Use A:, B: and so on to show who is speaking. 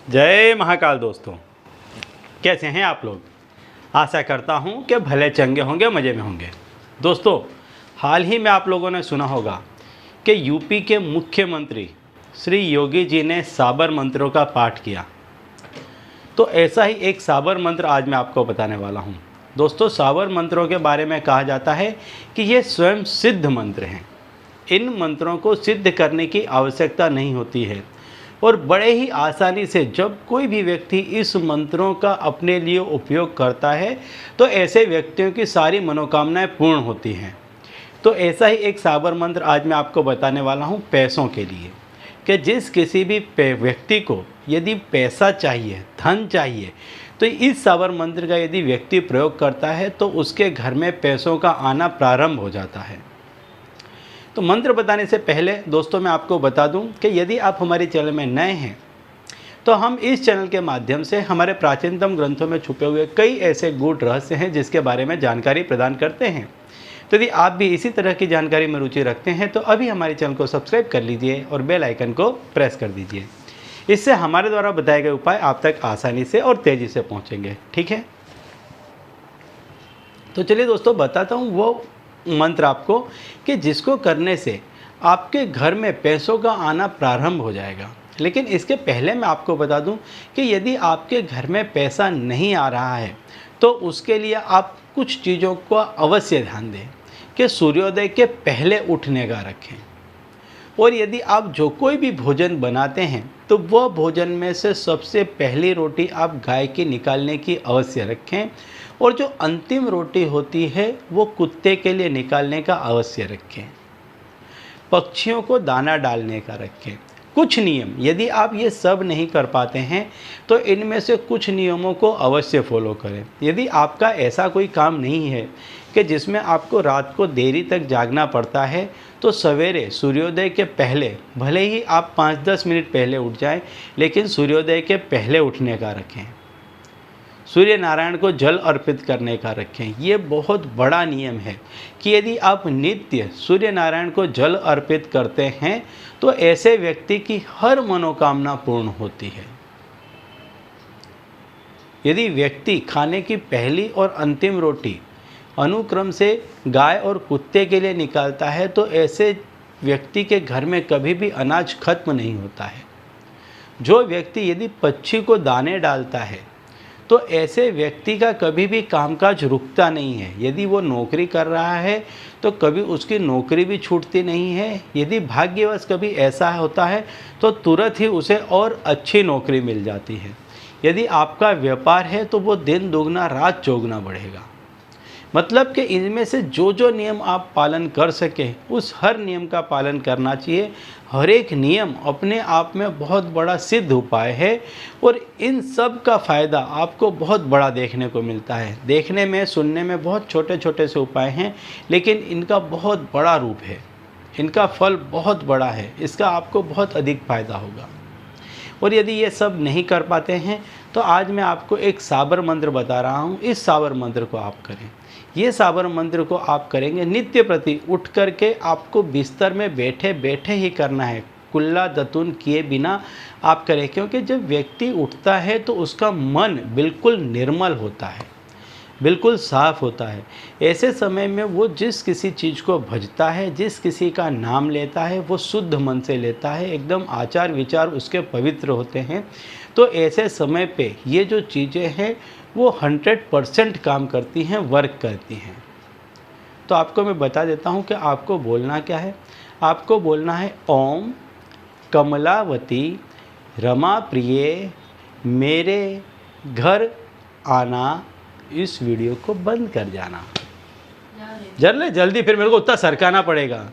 A: जय महाकाल दोस्तों, कैसे हैं आप लोग। आशा करता हूं कि भले चंगे होंगे, मज़े में होंगे। दोस्तों, हाल ही में आप लोगों ने सुना होगा कि यूपी के मुख्यमंत्री श्री योगी जी ने साबर मंत्रों का पाठ किया। तो ऐसा ही एक साबर मंत्र आज मैं आपको बताने वाला हूं। दोस्तों, साबर मंत्रों के बारे में कहा जाता है कि ये स्वयं सिद्ध मंत्र हैं। इन मंत्रों को सिद्ध करने की आवश्यकता नहीं होती है और बड़े ही आसानी से जब कोई भी व्यक्ति इस मंत्रों का अपने लिए उपयोग करता है तो ऐसे व्यक्तियों की सारी मनोकामनाएं पूर्ण होती हैं। तो ऐसा ही एक साबर मंत्र आज मैं आपको बताने वाला हूं पैसों के लिए, कि जिस किसी भी व्यक्ति को यदि पैसा चाहिए, धन चाहिए, तो इस साबर मंत्र का यदि व्यक्ति प्रयोग करता है तो उसके घर में पैसों का आना प्रारंभ हो जाता है। तो मंत्र बताने से पहले दोस्तों मैं आपको बता दूं कि यदि आप हमारे चैनल में नए हैं तो हम इस चैनल के माध्यम से हमारे प्राचीनतम ग्रंथों में छुपे हुए कई ऐसे गूढ़ रहस्य हैं जिसके बारे में जानकारी प्रदान करते हैं। तो यदि आप भी इसी तरह की जानकारी में रुचि रखते हैं तो अभी हमारे चैनल को सब्सक्राइब कर लीजिए और बेल आइकन को प्रेस कर दीजिए। इससे हमारे द्वारा बताए गए उपाय आप तक आसानी से और तेज़ी से पहुँचेंगे। ठीक है, तो चलिए दोस्तों बताता हूँ वो मंत्र आपको कि जिसको करने से आपके घर में पैसों का आना प्रारंभ हो जाएगा। लेकिन इसके पहले मैं आपको बता दूं कि यदि आपके घर में पैसा नहीं आ रहा है तो उसके लिए आप कुछ चीज़ों को अवश्य ध्यान दें कि सूर्योदय के पहले उठने का रखें। और यदि आप जो कोई भी भोजन बनाते हैं तो वह भोजन में से सबसे पहली रोटी आप गाय की निकालने की अवश्य रखें और जो अंतिम रोटी होती है वो कुत्ते के लिए निकालने का अवश्य रखें। पक्षियों को दाना डालने का रखें। कुछ नियम यदि आप ये सब नहीं कर पाते हैं तो इनमें से कुछ नियमों को अवश्य फॉलो करें। यदि आपका ऐसा कोई काम नहीं है कि जिसमें आपको रात को देरी तक जागना पड़ता है तो सवेरे सूर्योदय के पहले, भले ही आप 5-10 मिनट पहले उठ जाएं, लेकिन सूर्योदय के पहले उठने का रखें। सूर्य नारायण को जल अर्पित करने का रखें। ये बहुत बड़ा नियम है कि यदि आप नित्य सूर्य नारायण को जल अर्पित करते हैं तो ऐसे व्यक्ति की हर मनोकामना पूर्ण होती है। यदि व्यक्ति खाने की पहली और अंतिम रोटी अनुक्रम से गाय और कुत्ते के लिए निकालता है तो ऐसे व्यक्ति के घर में कभी भी अनाज खत्म नहीं होता है। जो व्यक्ति यदि पक्षी को दाने डालता है तो ऐसे व्यक्ति का कभी भी कामकाज रुकता नहीं है। यदि वो नौकरी कर रहा है तो कभी उसकी नौकरी भी छूटती नहीं है। यदि भाग्यवश कभी ऐसा होता है तो तुरंत ही उसे और अच्छी नौकरी मिल जाती है। यदि आपका व्यापार है तो वो दिन दुगना रात चौगुना बढ़ेगा। मतलब कि इनमें से जो जो नियम आप पालन कर सकें उस हर नियम का पालन करना चाहिए। हर एक नियम अपने आप में बहुत बड़ा सिद्ध उपाय है और इन सब का फ़ायदा आपको बहुत बड़ा देखने को मिलता है। देखने में, सुनने में बहुत छोटे छोटे से उपाय हैं, लेकिन इनका बहुत बड़ा रूप है। इनका फल बहुत बड़ा है। इसका आपको बहुत अधिक फ़ायदा होगा। और यदि ये सब नहीं कर पाते हैं तो आज मैं आपको एक साबर मंत्र बता रहा हूँ। इस साबर मंत्र को आप करें। ये साबर मंत्र को आप करेंगे नित्य प्रति उठ करके आपको बिस्तर में बैठे बैठे ही करना है। कुल्ला दतुन किए बिना आप करें, क्योंकि जब व्यक्ति उठता है तो उसका मन बिल्कुल निर्मल होता है, बिल्कुल साफ होता है। ऐसे समय में वो जिस किसी चीज़ को भजता है, जिस किसी का नाम लेता है, वो शुद्ध मन से लेता है। एकदम आचार विचार उसके पवित्र होते हैं। तो ऐसे समय पे ये जो चीज़ें हैं वो 100% काम करती हैं, वर्क करती हैं। तो आपको मैं बता देता हूँ कि आपको बोलना क्या है। आपको बोलना है ओम कमलावती रमा प्रिय मेरे घर आना, इस वीडियो को बंद कर जाना। जल्दी फिर मेरे को उतना सरकाना पड़ेगा।